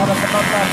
sahabat penonton.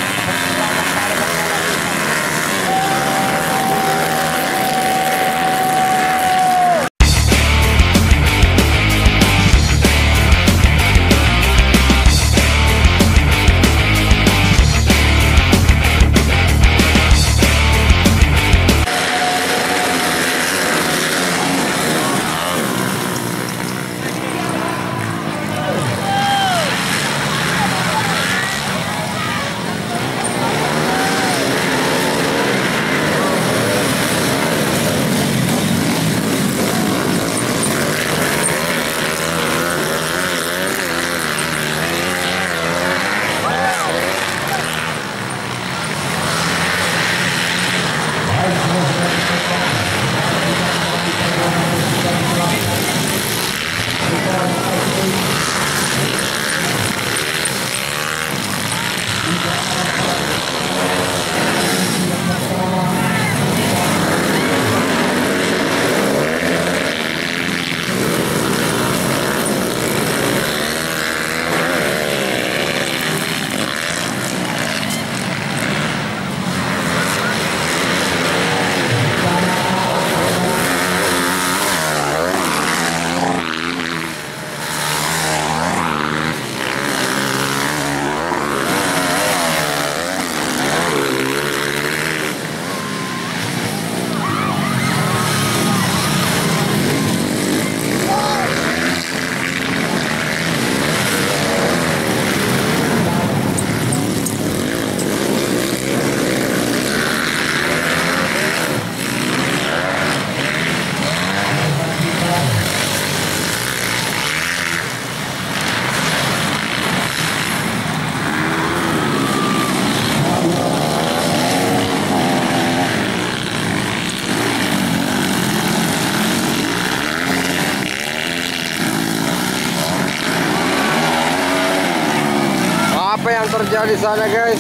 Apa yang terjadi sana, guys?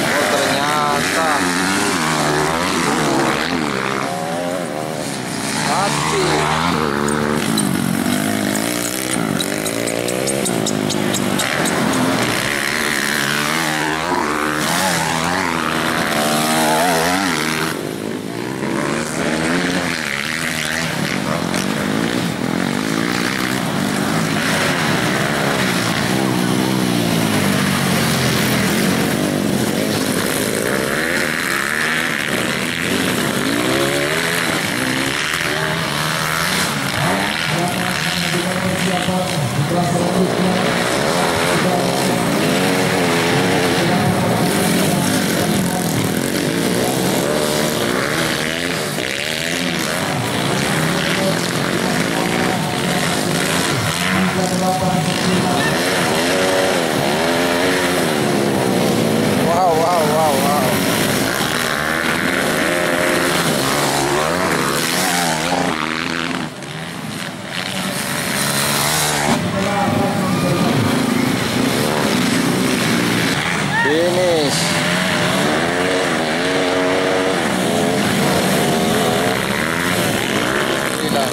Oh, ternyata mati. Wow. Finish. Hilang.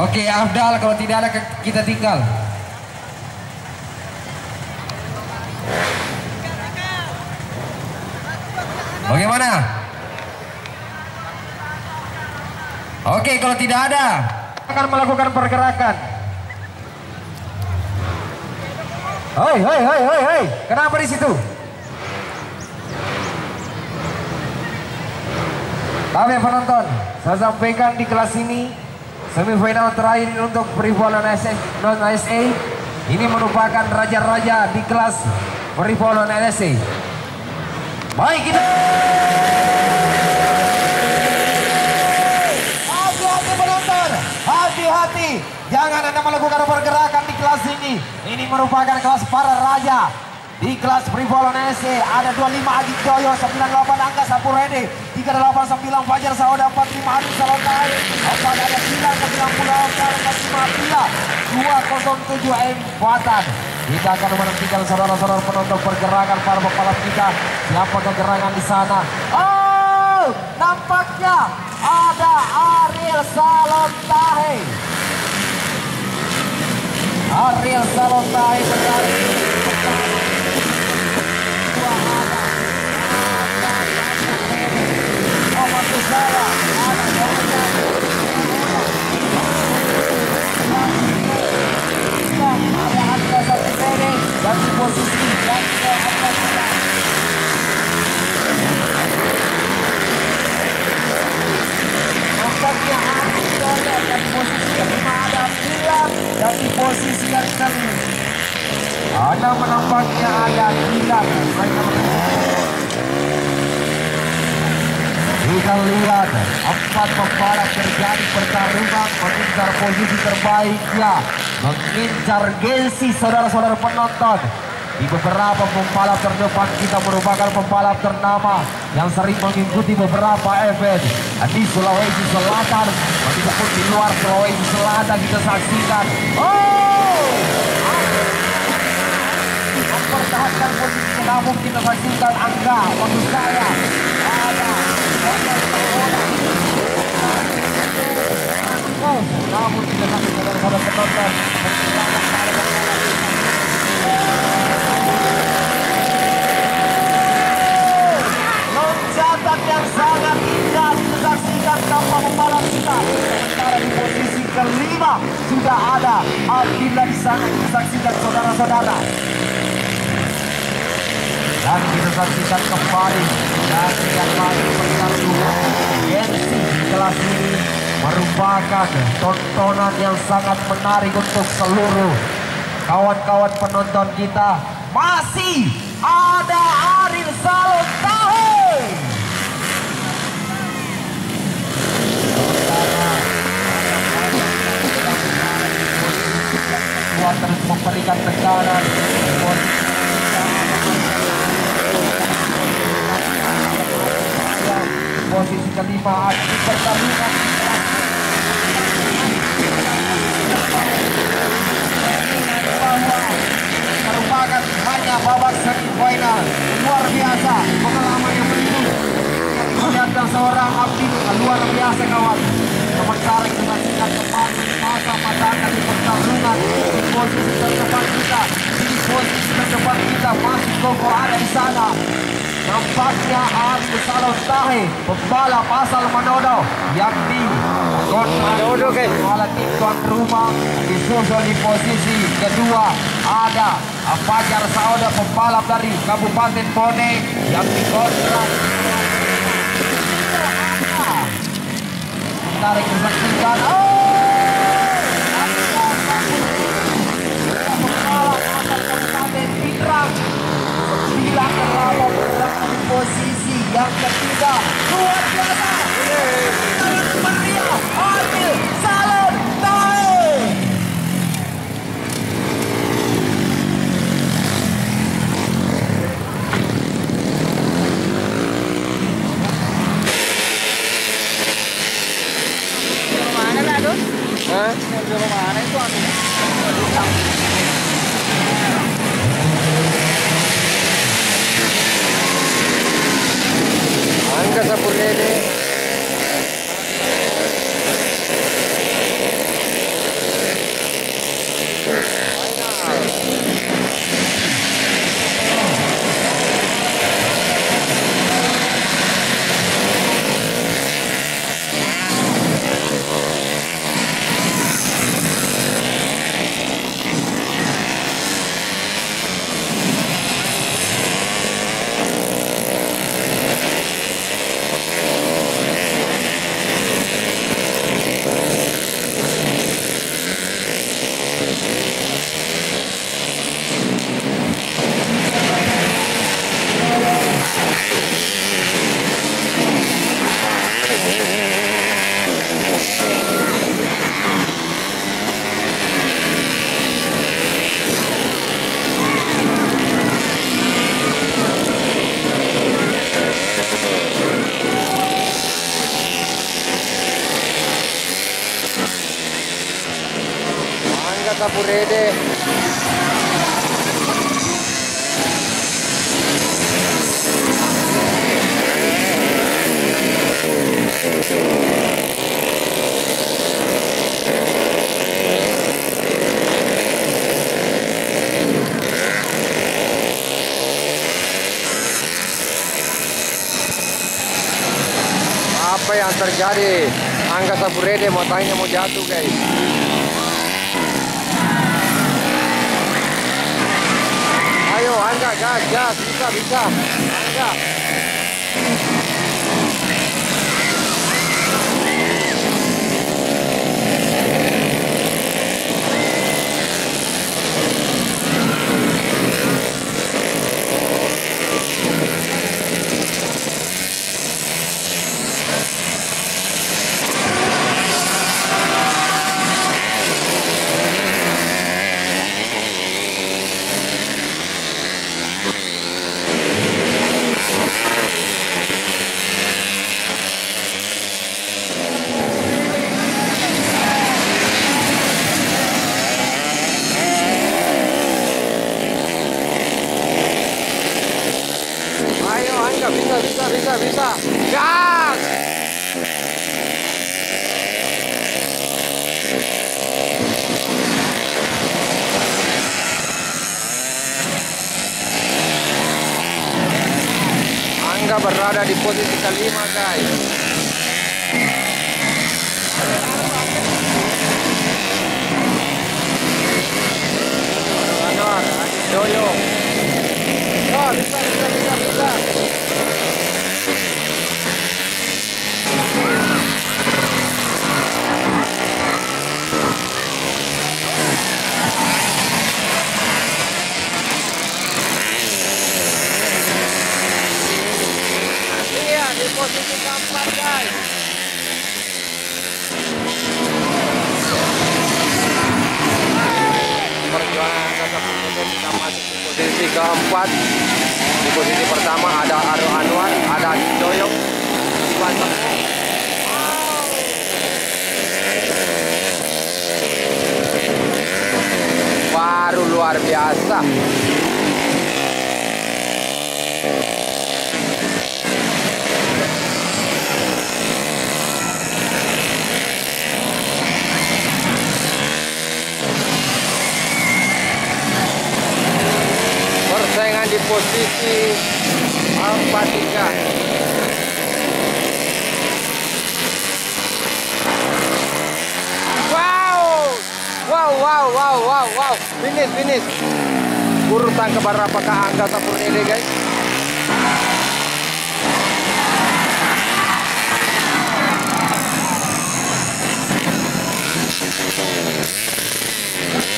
Oke, Afdal, kalau tidak ada kita tinggal. Bagaimana? Oke, kalau tidak ada, akan melakukan pergerakan. Hei, kenapa di situ? Kami penonton, saya sampaikan di kelas ini semifinal terakhir untuk Freefall non-SA ini merupakan raja-raja di kelas Freefall non-SA. Baik, kita Jangan Anda melakukan pergerakan di kelas ini. Ini merupakan kelas para raja. Di kelas Privolon SC ada 25 Adi Joyo, 98 Angga Sapurede, 389 Fajar Sauda, 45 Adi Salontai, 4 ada Gila ke 90 Pila, 207 M Buatan. Kita akan menantikan saudara-saudara penonton pergerakan para pembalap kita. Siapa kegerangan di sana? Oh, nampaknya ada Ariel Salontahe. Ariel Salontahe berlari. Ganti posisi dan nampaknya ganti posisi kelima ada Gila, ganti posisi yang kelima. Ada menampaknya ada Gila. Kita lihat 4 pembalap terjadi pertarungan mengincar posisi terbaiknya, mengincar gengsi saudara-saudara penonton. Di beberapa pembalap terdepan kita merupakan pembalap ternama yang sering mengikuti beberapa event di Sulawesi Selatan, ataupun di luar Sulawesi Selatan kita saksikan. Oh, mempertahankan posisi namun kita saksikan Angga, maksud saya ada namun tidak lagi saudara-saudara penonton loncatan yang sangat indah disaksikan tanpa pembalap kita. Sementara di posisi kelima sudah ada Abdillah di sana disaksikan saudara-saudara. Dan kita saksikan kembali dan yang lagi pertarungan gengsi kelas ini merupakan tontonan yang sangat menarik untuk seluruh kawan-kawan penonton kita. Masih ada Ariel Salontahe. Terus memberikan tekanan. Posisi kelima di pertarungan merupakan hanya babak semifinal. Luar biasa pengalaman yang berikut. Melihatkan seorang Abdul luar biasa kawan. Sementara kita saksikan kembali masa matangnya di pertarungan di posisi terdepan kita. Di posisi terdepan kita masih kokoh ada di sana. Nampaknya Ariel Salontahe, pembalap asal Manodo yang di kontra tim tuan rumah. Disusul di posisi kedua ada Fajar Sauda, pembalap dari Kabupaten Bone yang di kontra. Tarik disaksikan. Pembalap asal Kabupaten Pindrang. 9 terlalu berada di posisi yang ketiga. Luar biasa. Maria Ariel Salontahe. Mana lah tuh? Hah? Mana itu anu? Angga Sapurede. Sapurede. Apa yang terjadi? Angga Sapurede motornya mau jatuh, guys. Ayo Angga, gas, bisa. Angga. Bisa. Gas! Angga berada di posisi kelima, guys. Anwar, Doyo. Oh, bisa. Di posisi keempat, guys. Perjuangan kita masuk di posisi keempat. Di posisi pertama ada Aro Anwar, ada Doyok, baru luar biasa. Persaingan di posisi 4-3. Wow. Finish. Urutan keberapakah Angga Sapurede, guys?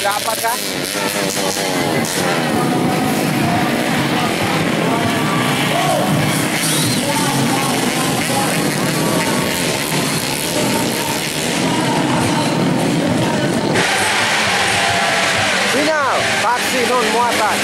Dapatkah? Final, taksi non muatan.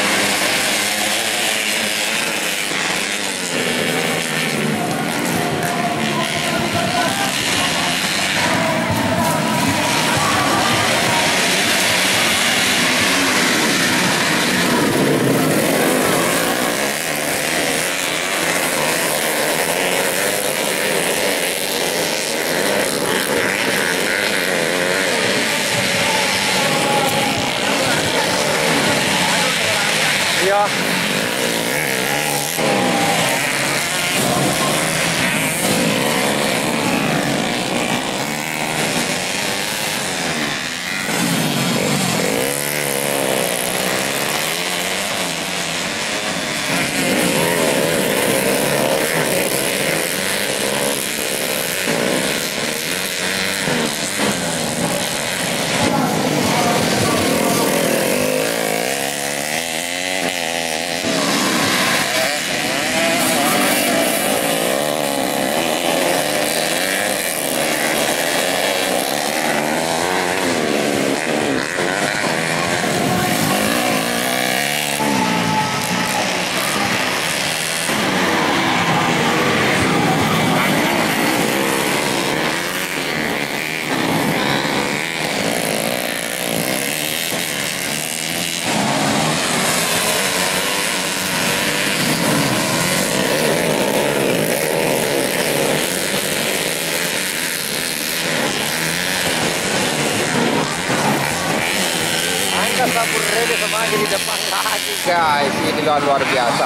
Sapurrede sama aja di depan lagi guys. Ini luar biasa.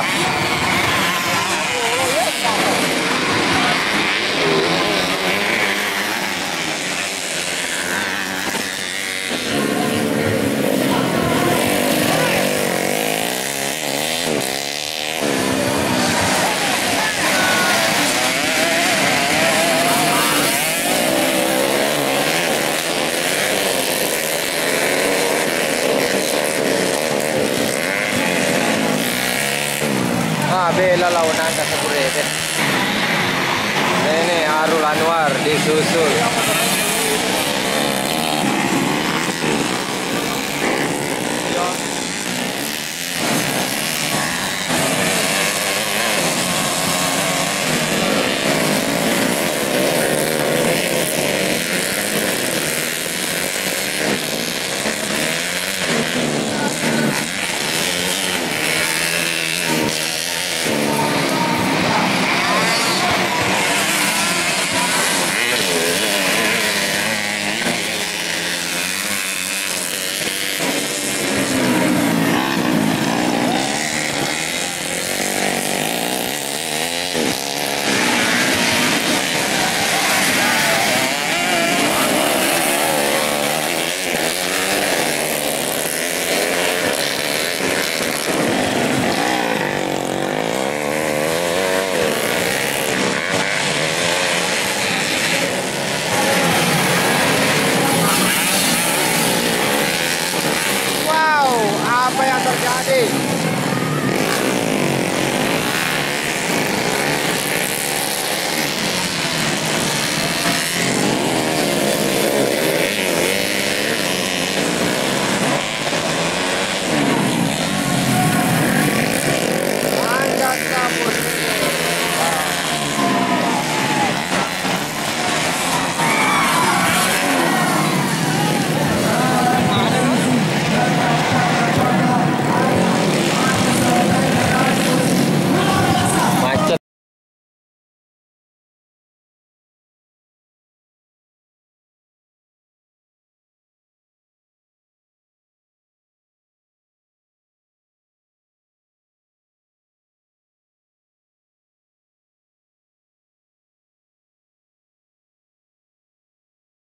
Bela lawanan ka Sapurrede. Ini Arul Anwar disusul